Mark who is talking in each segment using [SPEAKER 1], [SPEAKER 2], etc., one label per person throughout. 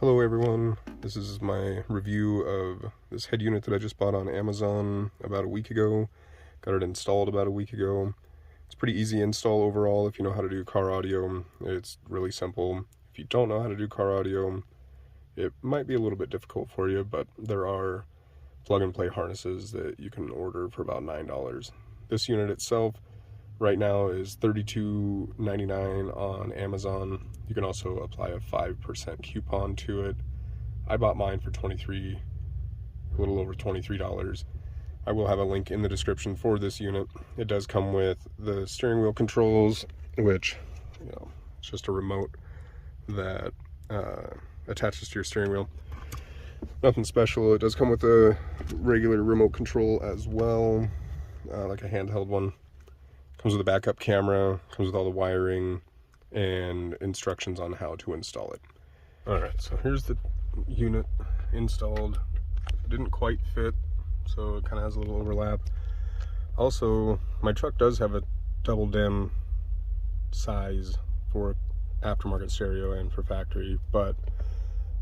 [SPEAKER 1] Hello everyone, this is my review of this head unit that I just bought on Amazon about a week ago. Got it installed about a week ago. It's pretty easy install overall if you know how to do car audio. It's really simple. If you don't know how to do car audio, it might be a little bit difficult for you, but there are plug and play harnesses that you can order for about $9. This unit itself right now is $32.99 on Amazon. You can also apply a 5% coupon to it. I bought mine for a little over $23. I will have a link in the description for this unit. It does come with the steering wheel controls, which, it's just a remote that attaches to your steering wheel. Nothing special. It does come with a regular remote control as well, like a handheld one. Comes with a backup camera, comes with all the wiring, and instructions on how to install it. Alright, so here's the unit installed. It didn't quite fit, so it kind of has a little overlap. Also, my truck does have a double dim size for aftermarket stereo and for factory, but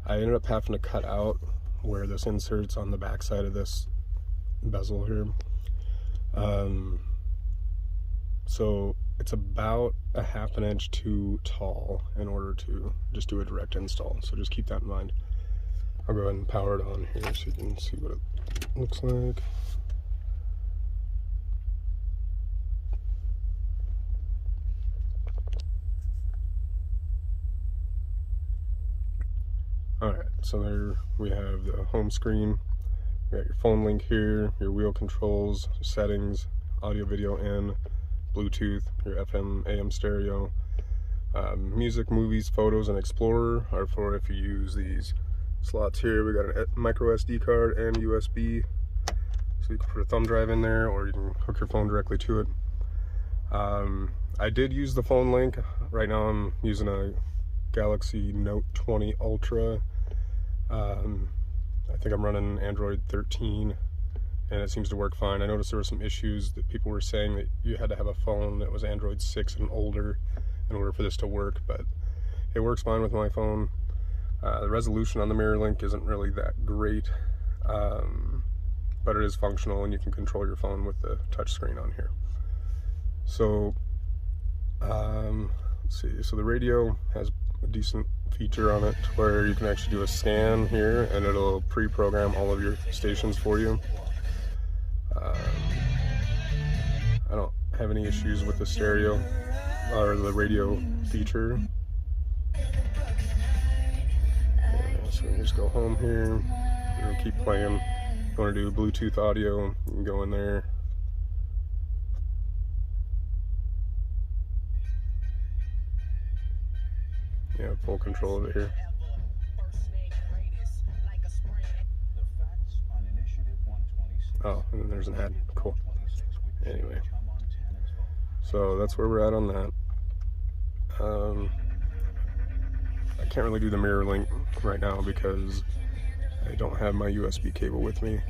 [SPEAKER 1] I ended up having to cut out where this inserts on the back side of this bezel here. So it's about a ½ inch too tall in order to just do a direct install. So just keep that in mind. I'll go ahead and power it on here so you can see what it looks like. Alright, so there we have the home screen. You got your phone link here, your wheel controls, settings, audio video in, Bluetooth, your FM, AM stereo. Music, movies, photos, and Explorer are for if you use these slots here. We got a micro SD card and USB, so you can put a thumb drive in there, or you can hook your phone directly to it. I did use the phone link. Right now I'm using a Galaxy Note 20 Ultra. I think I'm running Android 13. And it seems to work fine. I noticed there were some issues that people were saying that you had to have a phone that was Android 6 and older in order for this to work, but it works fine with my phone. The resolution on the mirror link isn't really that great, but it is functional and you can control your phone with the touch screen on here. So, let's see, so the radio has a decent feature on it where you can actually do a scan here and it'll pre-program all of your stations for you. I don't have any issues with the stereo or the radio feature. So we just go home here, we'll keep playing. If you want to do Bluetooth audio, you can go in there. Yeah, full control of it here. Oh, and then there's an ad. Cool. Anyway, so that's where we're at on that. I can't really do the mirror link right now because I don't have my USB cable with me.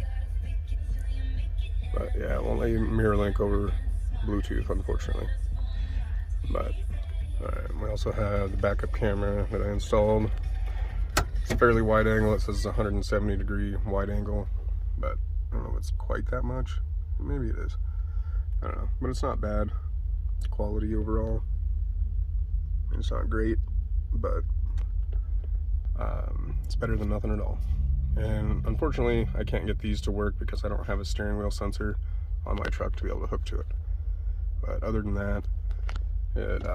[SPEAKER 1] But yeah, it won't let you mirror link over Bluetooth, unfortunately. But we also have the backup camera that I installed. It's fairly wide angle. It says 170-degree wide angle, but I don't know if it's quite that much. Maybe it is. I don't know. But it's not bad. Quality overall. It's not great, but it's better than nothing at all. And unfortunately, I can't get these to work because I don't have a steering wheel sensor on my truck to be able to hook to it. But other than that, it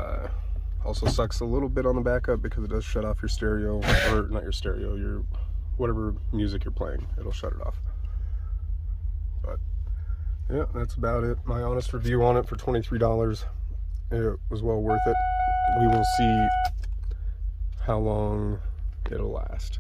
[SPEAKER 1] also sucks a little bit on the backup because it does shut off your stereo, or not your stereo, your whatever music you're playing. It'll shut it off. But yeah, that's about it. My honest review on it for $23. It was well worth it. We will see how long it'll last.